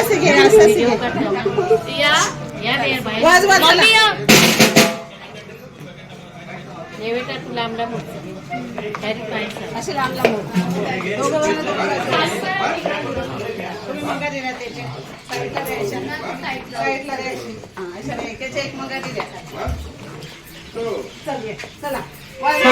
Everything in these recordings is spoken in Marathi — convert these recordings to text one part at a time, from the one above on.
असं घे असं घे या या रे बाहेर वाज वाज चला. मम्मी या. ये बेटा तू लांब लांब होत डायरेक्ट नाही सर असे लांब लांब होत. दोघं जण तुम्ही मंगा दिल्या त्याचे साईडला द्यायच्या साईडला द्यायची हा अशा एकाच्या एक मंगा दिल्या चल ये चला वाज.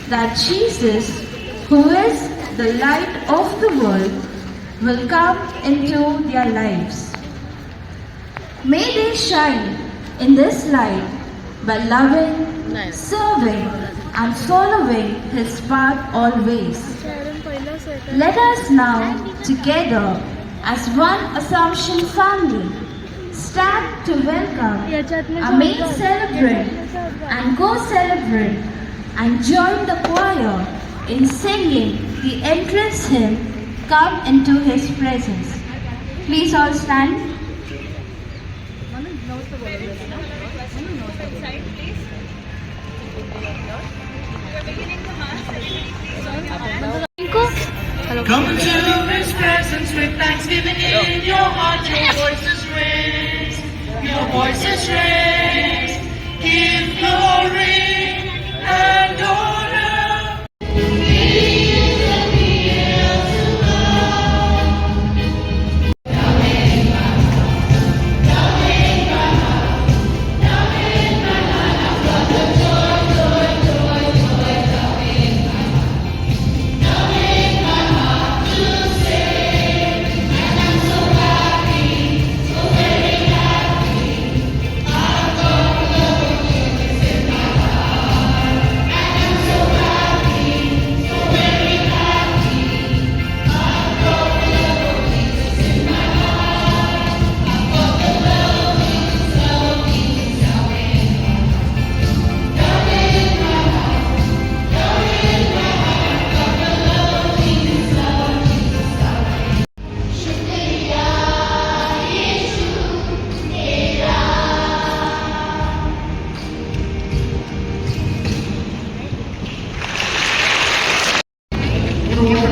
that Jesus, who is the light of the world, will come into their lives. May they shine in this light by loving, serving, and following His path always. Let us now, together as one Assumption family, stand to welcome our main celebrant and co-celebrant and join the choir in singing the entrance hymn, Come into His Presence. Please all stand. Come into His presence with thanksgiving in your heart. Your voices raise, your voices raise. Give glory and honor.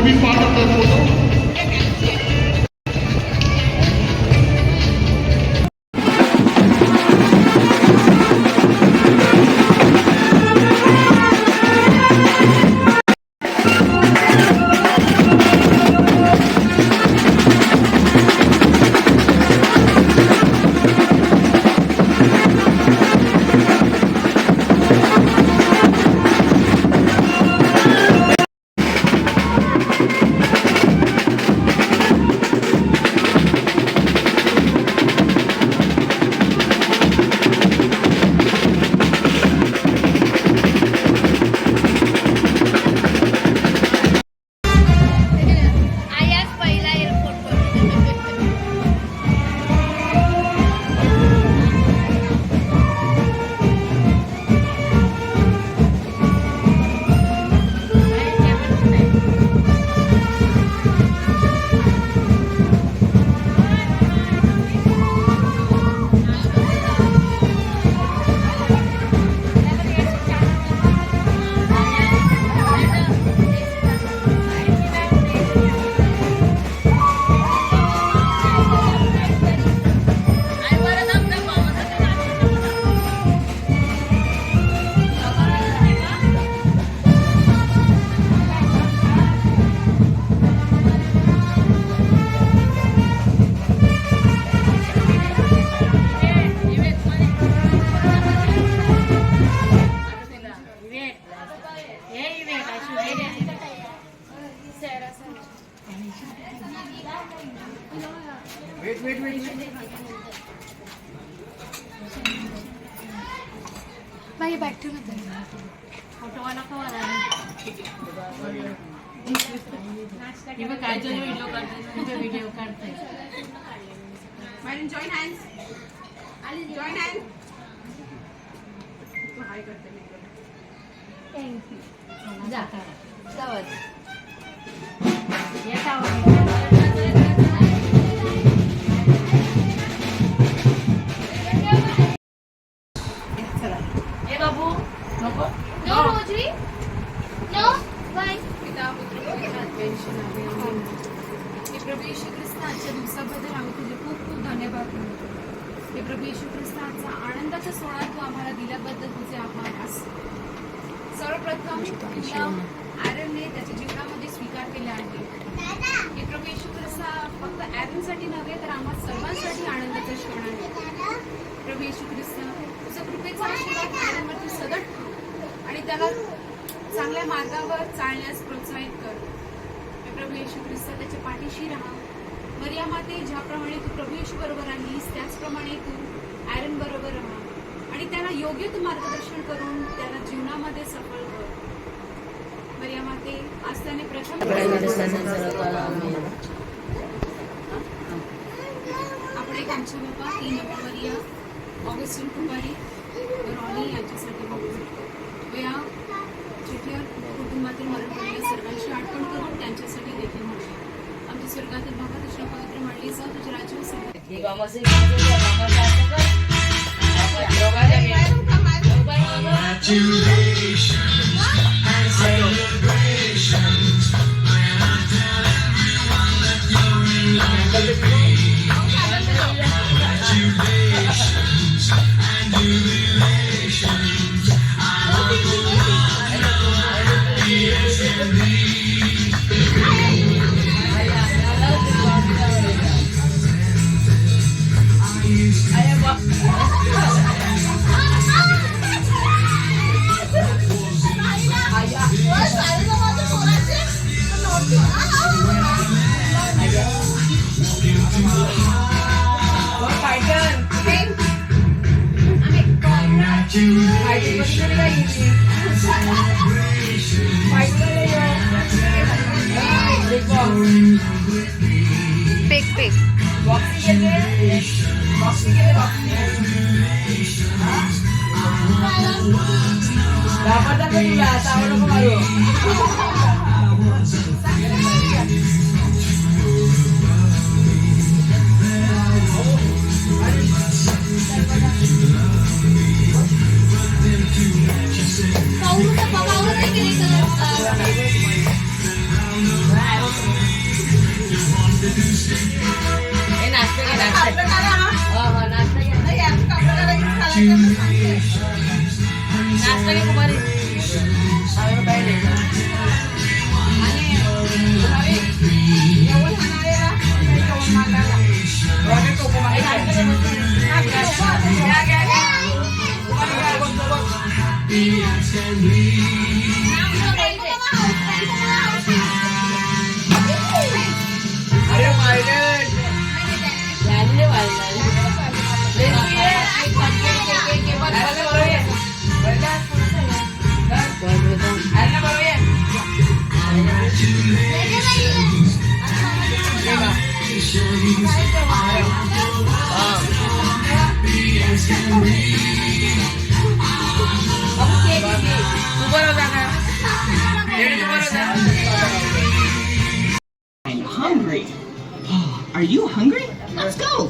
Be part of the photo. बाई बॅक टू फोटोवाला व्हिडिओ काढतोय जॉईन हँड्स जॉईन हँड हाय करते थँक्यू जा ये बाबू नको नो रोजरी नो बाय प्रभू येशू ख्रिस्ताच्या दिवसाबद्दल आम्ही तुझे खूप खूप धन्यवाद म्हणतो. हे प्रभू येशू ख्रिस्ताचा आनंदाचा सोहळा तू आम्हाला दिल्याबद्दल तुझे आभार आज. सर्वप्रथम तुला ॲरनने त्याच्या जीवनामध्ये स्वीकार केले आहे. हे प्रभू येशू ख्रिस्ता फक्त ॲरनसाठी नव्हे तर आम्हा सर्वांसाठी आनंदाचा क्षण आहे. प्रभू येशू ख्रिस्ता तुझा कृपेचा आशीर्वाद ॲरनवरती सतत आणि त्याला चांगल्या मार्गावर चालण्यास प्रोत्साहित कर. हे प्रभू येशू ख्रिस्त त्याच्या पाठीशी राहा. मरिया माते, ज्याप्रमाणे तू प्रभू येशू बरोबर राहिलीस त्याचप्रमाणे तू ॲरन बरोबर राहा आणि त्याला योग्य तू मार्गदर्शन करून त्याला जीवनामध्ये सफळ कर. मरिया माते, आज त्याने प्रथम आपण एक आमच्या बाबा 3 नोव्हेंबर या ऑगस्टिन कुमारी रॉनी यांच्यासाठी बघू. या चिठ्ठीवर कुटुंबातील मरण पावलेल्या सर्वांची आठवण करून त्यांच्यासाठी देखील म्हणूया. आमच्या स्वर्गातील बाबा, तुझ्या पवित्र मांडली जाऊ, तुझ्या राज्य I'm hungry. Are you hungry? Let's go.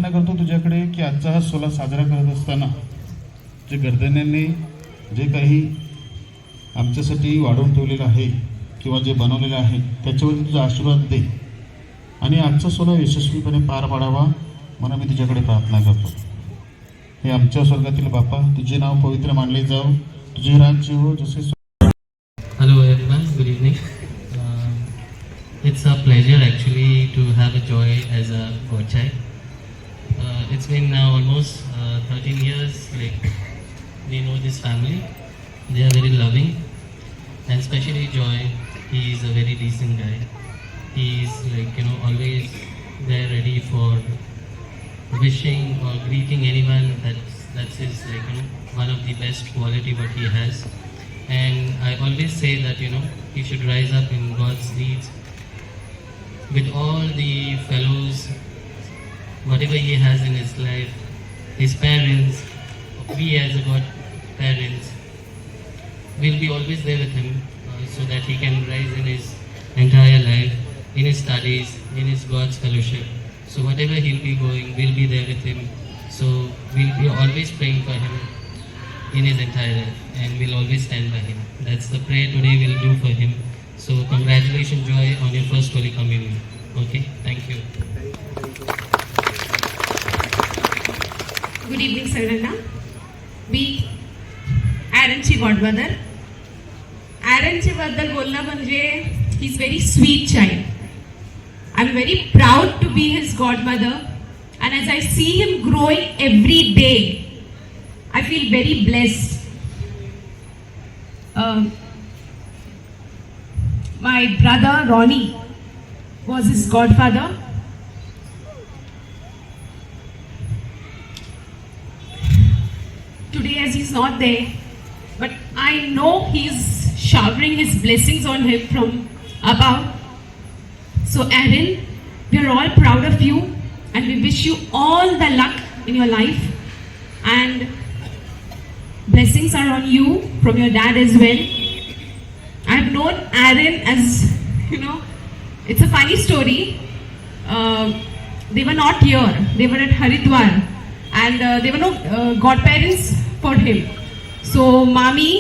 प्रार्थना करतो तुझ्याकडे की आजचा हा सोहळा साजरा करत असताना जे गर्दन्यांनी जे काही आमच्यासाठी वाढवून ठेवलेलं आहे किंवा जे बनवलेलं आहे त्याच्यावरती तुझा आशीर्वाद दे आणि आजचा सोहळा यशस्वीपणे पार पाडावा म्हणून मी तुझ्याकडे प्रार्थना करतो. हे आमच्या स्वर्गातील बापा, तुझे नाव पवित्र मानले जाओ, तुझे राज्य हो जसे. Hello everyone, good evening. It's a pleasure actually to have a joy as a godchild. It's been now almost 13 years, like we know this family. They are very loving and especially Joy, he is a very decent guy. He is like, you know, always there ready for wishing or greeting anyone. That's his, like, you know, one of the best quality what he has. And I always say that, you know, he should rise up in God's deeds with all the fellows, whatever he has in his life, his parents, we as a godparents will be always there with him so that he can rise in his entire life, in his studies, in his God's fellowship. So whatever he'll be going, we'll be there with him. So we'll be always praying for him in his entire life and we'll always stand by him. That's the prayer today we'll do for him. So congratulations Joy on your first Holy Communion. Okay, thank you. Good evening सगळ्यांना. मी ॲरनची गॉडमदर. ॲरनच्या बद्दल बोलणं म्हणजे he is very sweet child. I am very proud to be his godmother and as I see him growing every day, I feel very blessed. My brother Ronnie was his godfather. Today as he's not there, but I know he's showering his blessings on him from above. So Aaron, we are all proud of you and we wish you all the luck in your life and blessings are on you from your dad as well. I've known Aaron as, you know, it's a funny story. They were not here. They were at Haridwar and there were no godparents for him. So mommy,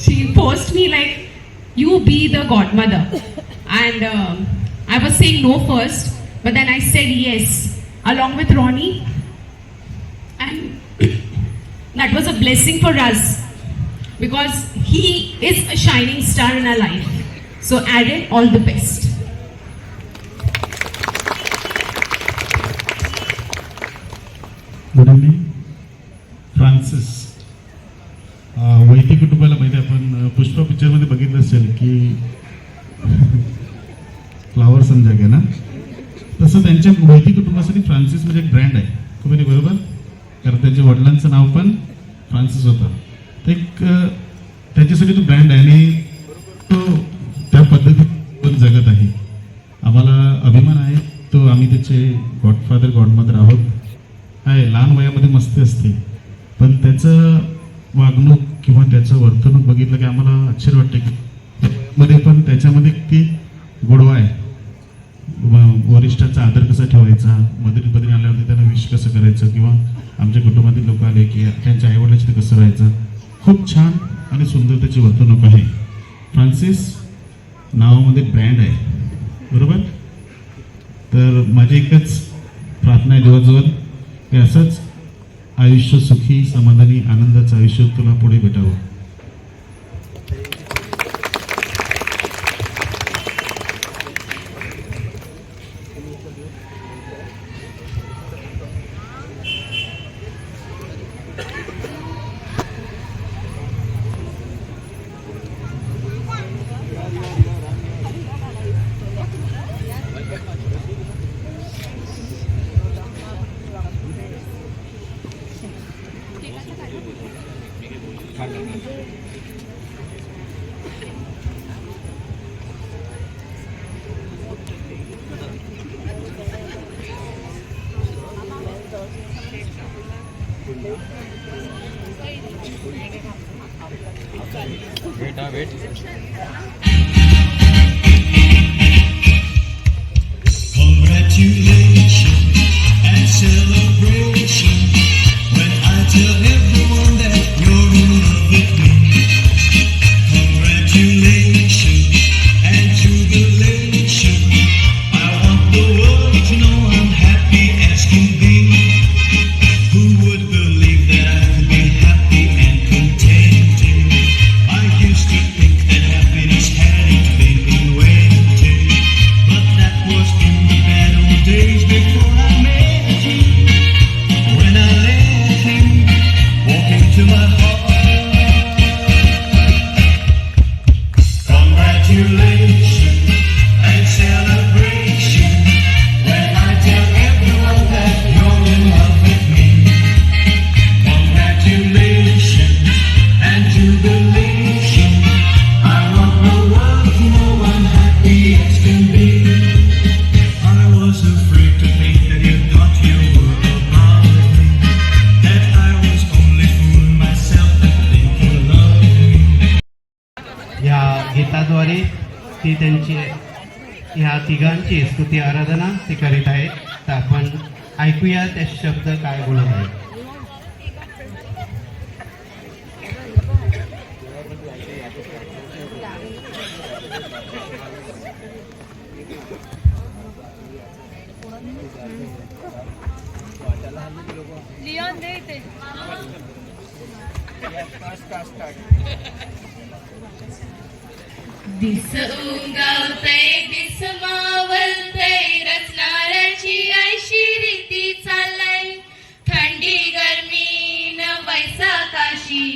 she forced me like, you be the godmother. And I was saying no first, but then I said yes, along with Ronnie. And that was a blessing for us because he is a shining star in our life. So Aaron, all the best. Good evening. Francis वैदिक कुटुंबाला माहिती आपण पुष्पा पिक्चरमध्ये बघितलं असेल की फ्लावर समजा घ्या ना, तसं त्यांच्या वैदिक कुटुंबासाठी फ्रान्सिस म्हणजे एक ब्रँड आहे. तुम्ही बरोबर, कारण त्यांच्या वडिलांचं नाव पण फ्रान्सिस होतं. तर एक त्याच्यासाठी तो ब्रँड आहे आणि तो त्या पद्धतीने जगत आहे. आम्हाला अभिमान आहे तो आम्ही त्याचे गॉडफादर गॉडमदर आहोत. आहे लहान वयामध्ये मस्ती असते पण त्याचं वागणूक किंवा त्याचं वर्तणूक बघितलं की आम्हाला आश्चर्य वाटते की मध्ये पण त्याच्यामध्ये ती गोडवा आहे. वरिष्ठाचा आदर कसा ठेवायचा, मदरी आल्यावरती त्यांना विश कसं करायचं किंवा आमच्या कुटुंबातील लोक आले की त्यांच्या आईवडिलांशी ते कसं राहायचं, खूप छान आणि सुंदर त्याची वर्तणूक आहे. फ्रान्सिस नावामध्ये ब्रँड आहे, बरोबर. तर माझी एकच प्रार्थना आहे देवाजवळ की असंच आयुष्य सुखी समाधानी आनंदाचं आयुष्य तुला पुढे भेटावं. Congratulations and celebrate. ह्या तिघांची स्तुती आराधना ते करीत आहेत. तर आपण ऐकूया ते शब्द काय बोलत आहेत. दिस उगवतय दिस मावळतय रचणाऱ्याची ऐशी रीती चालय. थंडी गरमी न वैसाखाशी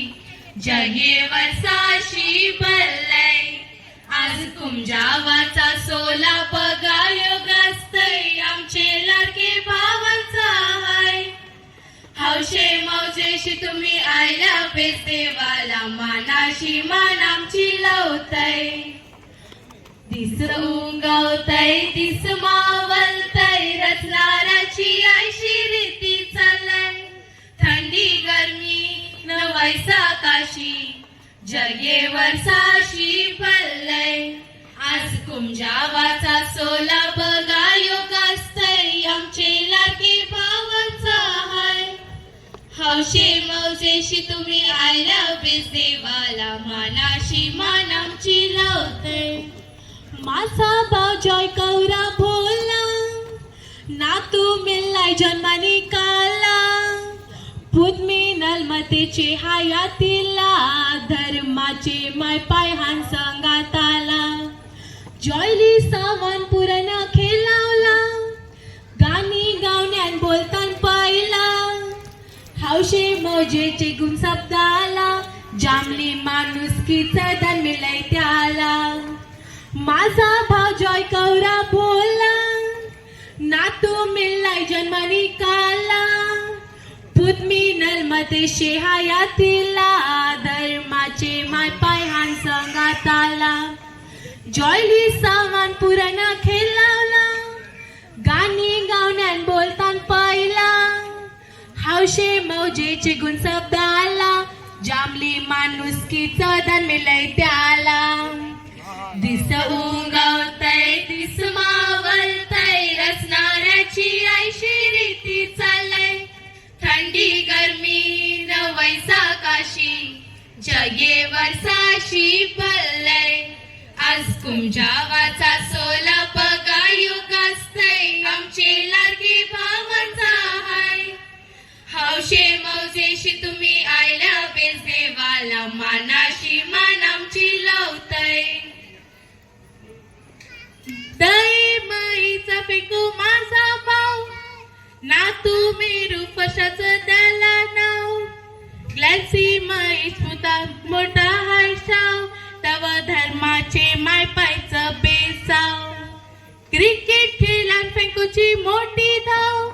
जगे वर्षाशी भरलय. आज कुंजावाचा सोला बघा योग असतय आमचे लाडके भावांचा हाय. हौशे मौजेशी तुम्ही आयला पेस देवाला मानाशी मान आमची लावतय. दिस उगवतय दिस मावळतय रचणाऱ्याची ऐशी रीती चालय. थंडी गरमी न वैसाखाशी जगे वर्षाशी भरलय. आज कुंजावाचा सोला बघा योग असतय आमचे लाडके भावांचा हाय. हौशे मौजेशी तुम्ही आयला बेस देवाला मानाशी मान आमची लावतय. माझा भाव जॉय कौरा भोला नातू मिळाय जन्माने काला. पूत मिनल मतेचे हयातीला धर्माचे माय पाय हान संगात आला. जॉयली सावन पुरण खेळावला गाणी गावण्यान बोलतान पाहिला. हौशे मौजेचे गुण शब्दाला जामली माणुसकीचा धन मिळाय त्याला. माझा भाव जॉय कौरा भोला नातू मिळाय जन्मानी काला. पूत मिनल मतेशे हयातीला धर्माचे माय पाय हान संगात आला. जॉयली सामान पुरण खेळावला गाणी गावण्यान बोलतान पाहिला. हौशे मौजेचे गुण शब्दाला जामली माणुसकीचा धन मिळाय त्याला. दिस उगवतय दिस मावळतय रचणाऱ्याची ऐशी रीती चालय. थंडी गरमी न वैसाखाशी जगे वर्षाशी भरलय. आज कुंजावाचा सोला बघा योग असतय आमचे लाडके भावांचा हाय. हौशे मौजेशी तुम्ही आयला बेस देवाला मानाशी मान आमची लावतय. दही माईचा फेकू माझा भाव नातू मेरू फशाचं त्याला नाव. ग्लॅसी माई स्मुता मोठा हाय शाव तव धर्माचे माय पायचं बेसाव. क्रिकेट खेळान फेकूची मोठी धाव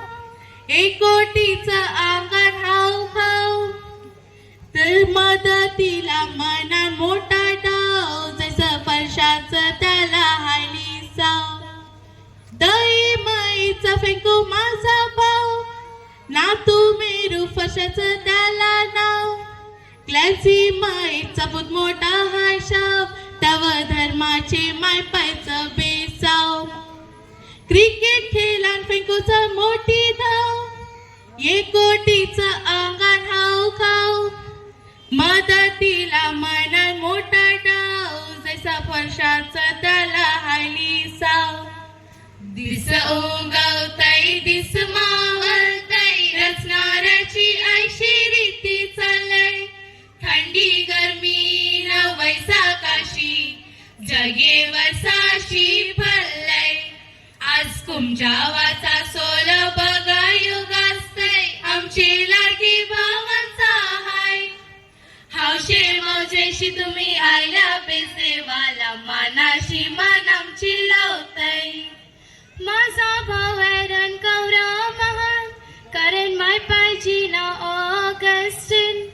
एकोटीचं अंगण हाव खाव. तर मदतीला मना मोठा डाव जसं फरशाचं त्याला हायली साव. दही माईचा फेकू माझा भाव नातू मेरू फशाचं त्याला नाव. क्लॅसी माईचा पूत मोठा हाय शाव तव धर्माचे माय पायचं बेसाव. क्रिकेट खेळान फेकूचं मोठी धाव एकोटीचं अंगण हाव खाव. मदतीला मना मोठा डाव जैसा फरशाचं त्याला हायली साव. दिस उगवतय दिस मावळतय रचणाऱ्याची ऐशी रीती चालय. थंडी गरमी न वैसाखाशी जगे वर्षाशी भरलय. आज कुंजावाचा सोल बघा योग असतय आमचे लाडके भावांचा हाय. हौशे मौजेशी तुम्ही आयला बेस देवाला मानाशी मान आमची लावतय. माझा भाव हैराण कौरा महान कारण माय पायजी ना ऑगस्टिन.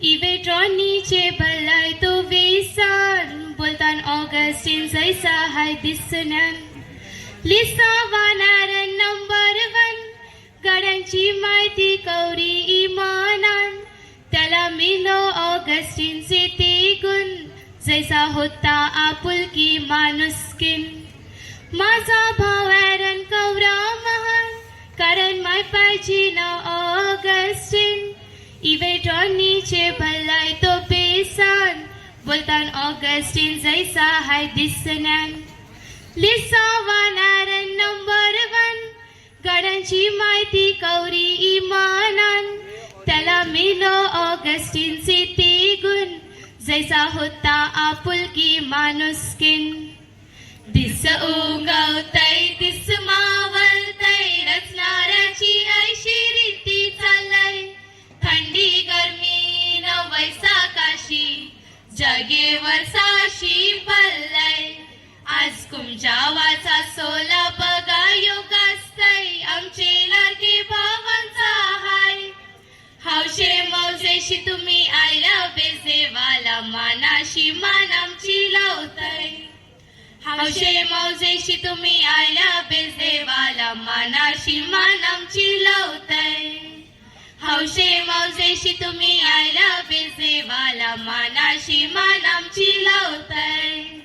इवे ड्रॉनीचे भलाय तो विसान बोलतान ऑगस्टिन जैसा हाय दिसनन. लिसा वानारन नंबर 1 गाड्यांची माहिती कौरी इमानान. त्याला मिलो ऑगस्टिनचे ते गुण जैसा होता आपुलकी माणुसकीन. माझा भाव ॲरन कौरव महान, कारण माय पाहिजे ना ऑगस्टिन. इवे टॉनीचे भल्लाय तो बेसान, बोलतान ऑगस्टिन जैसा हाय दिसण्यान. लिसावान ॲरन नंबर 1, गडांची माहिती कौरी इमानान. त्याला मिलो ऑगस्टिनचे ते गुण, जैसा होता आपुलकी माणुसकीन. दिस उगवतय दिस मावळतय, रचणाऱ्याची ऐशी रीती चालय. थंडी गरमी न वैसाकाशी, जगेवर साशी पडलय. आज कुमच्या वाचा सोला बघा योगास्तय, आमचे लाडके भावांचा हाय. हौशे मौजेशी तुम्ही आयला बेजेवाला, मानाशी मान आमची लावतय. हौशे मौजेशी तुम्ही आयला बेजेवाला, मानाशी मान आमची लावतय. हौशे मौजेशी तुम्ही आयला बेजेवाला, मानाशी मान आमची लावतय.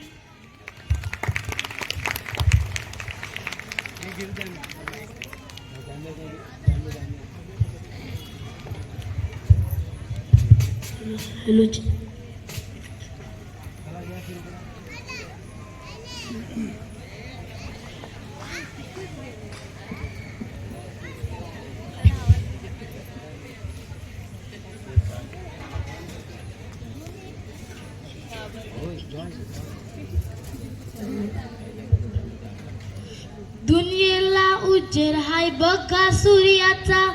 दुनियेला उजेड हाय बघा सूर्याचा,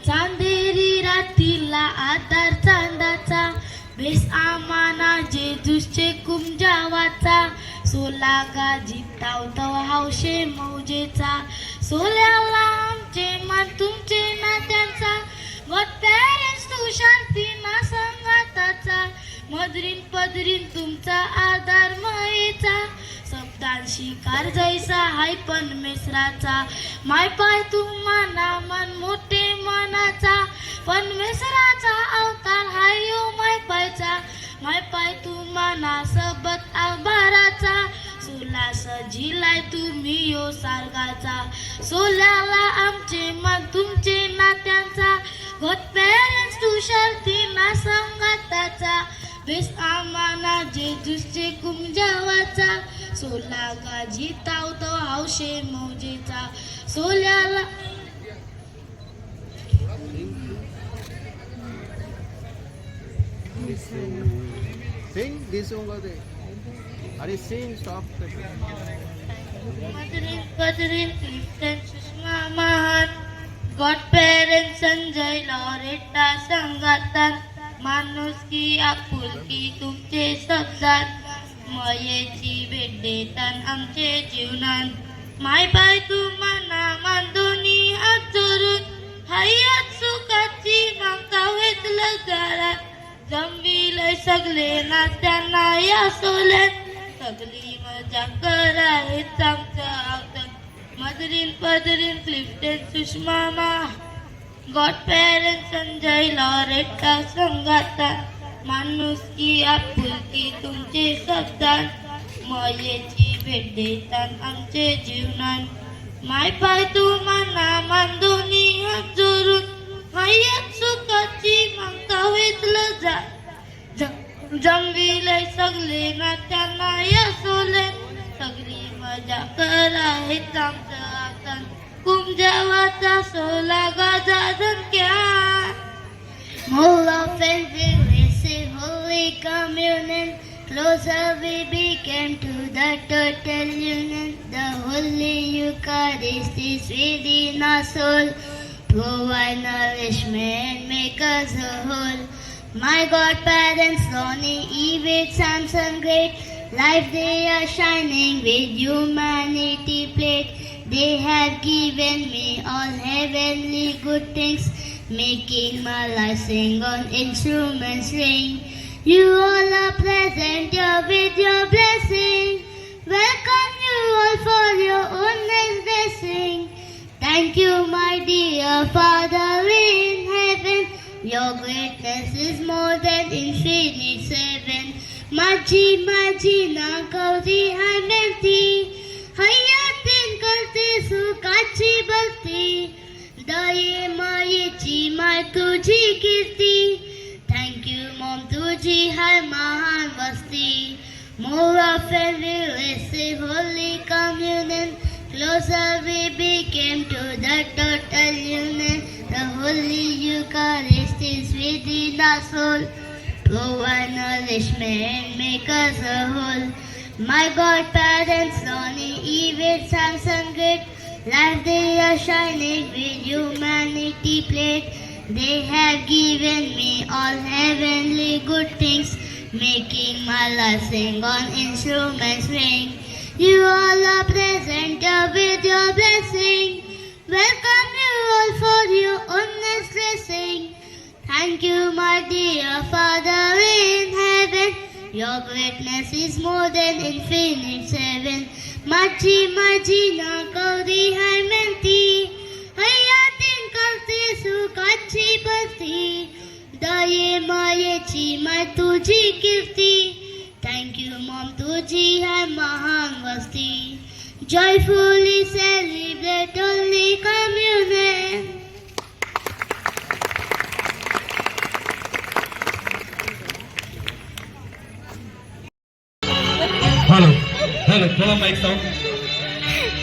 चांदेरी रात्रीला आधार चांदाचा. बेस आमाना जेजूसचे कुमजावाचा, सोला गाजी तावताव हौशे मौजेचा. सोल्याला आमचे मान तुमचे नात्यांचा, गॉड पॅरेंट्स तू शांती ना संगाताचा. मदरीन पदरीन तुमचा आधार मायेचा, शब्दान शिकार जैसा हाय पण मेसराचा. माय पाय तू माना मन मोठे मनाचा, पण मेसराचा अवतार हाय यो माय पायचा. माय पाय तू माना सबत आभाराचा, सोला सजिलाय तुम्ही यो सारगाचा. सोल्याला आमचे मन तुमचे नात्यांचा, गॉड पॅरेंट्स तू शांती ना संगाताचा. बेस आमाना जेजूसचे कुमजावाचा, सोला गाजी तावतो हौशे मौजेचा. सोल्याला Sing this song of the. Are sing stop. मदरीन पदरीन Clifton Sushma महान, गॉड पॅरेंट संजय लॉरेटा संगातान. माणुसकी आपुलकी तुमचे शब्दात, मयेची भेट देतान आमचे जीवनान. माय बाय तू मना मान दोन्ही हात जोडून, हयात सुखाची मागता वेतलं दारात. जमविलंय सगळे नात्यांना या सोल्यात, सगळी मजा करायच आमचं आवतात. मदरीन पदरीन क्लिफ्टन सुषमा मा, गॉड पॅरेंट संजय लॉरेटा संगाता. माणुसकी आपुलकी तुमचे शब्दात, मयेची भेट देतान आमचे जीवनान. माय पाय तू मना मान दोन्ही हात जोडून, हयात सुखाची मागता वेतलं जा. जमविलंय सगळे नात्यांना या सोल्यात, सगळी मजा करायच आमचं आवतात. कुमजावाचा सोला गाजा झणक्या. More offense we receive Holy Communion, closer we became to the total union. The Holy Eucharist is within our soul, provide nourishment, make us whole. My godparents, Ronnie, Evie, Samson, great, life they are shining with humanity plate. They have given me all heavenly good things, making my life sing on instruments ring. You all are present here with your blessing. Welcome you all for your own blessing. Thank you, my dear Father in heaven. Your greatness is more than infinite seven. Maji, maji, na kaudi, hai menti. Hayat तुझी कीर्ती. Thank you mom, तुझी है महान बस्ती. More often we receive Holy Communion. Closer we became to the total union. The Holy Eucharist is within our soul. Provide nourishment, make us a whole. My godparents, Ronnie, Evie, Samson, great. Life they are shining with humanity played. They have given me all heavenly good things, making my life sing on instruments ring. You all are present here with your blessing. Welcome you all for your honest blessing. Thank you, my dear Father in heaven. Your greatness is more than infinite seven. Maji maji na kaudi hai menti. Hayatin kalte sukachi basti. Daye maye chi mai tuji kirti. Thank you mom, तुझी है महान बस्ती. Joyfully celebrate Holy Communion. Hello, hello, थोड़ा mic sound.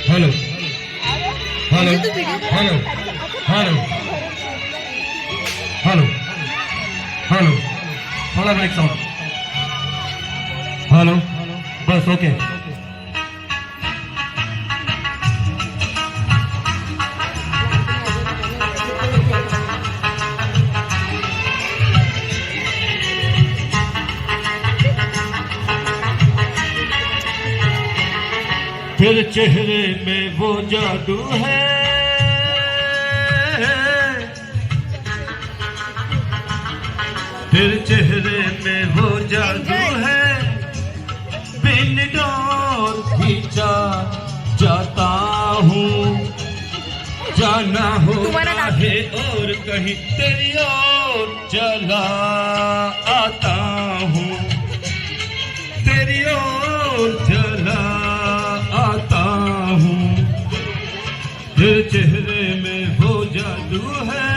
Hello, hello, hello, hello, hello, hello, थोड़ा माइक साउंड. हेलो बस ओके. तेरे चेहरे में वो जादू है, तेरे चेहरे में वो जादू है. बिन डोर खींचा जाता हूँ, जाना होता है और कहीं तेरी ओर चला आता हूँ, तेरी ओर चला आता हूँ. तेरे चेहरे में वो जादू है,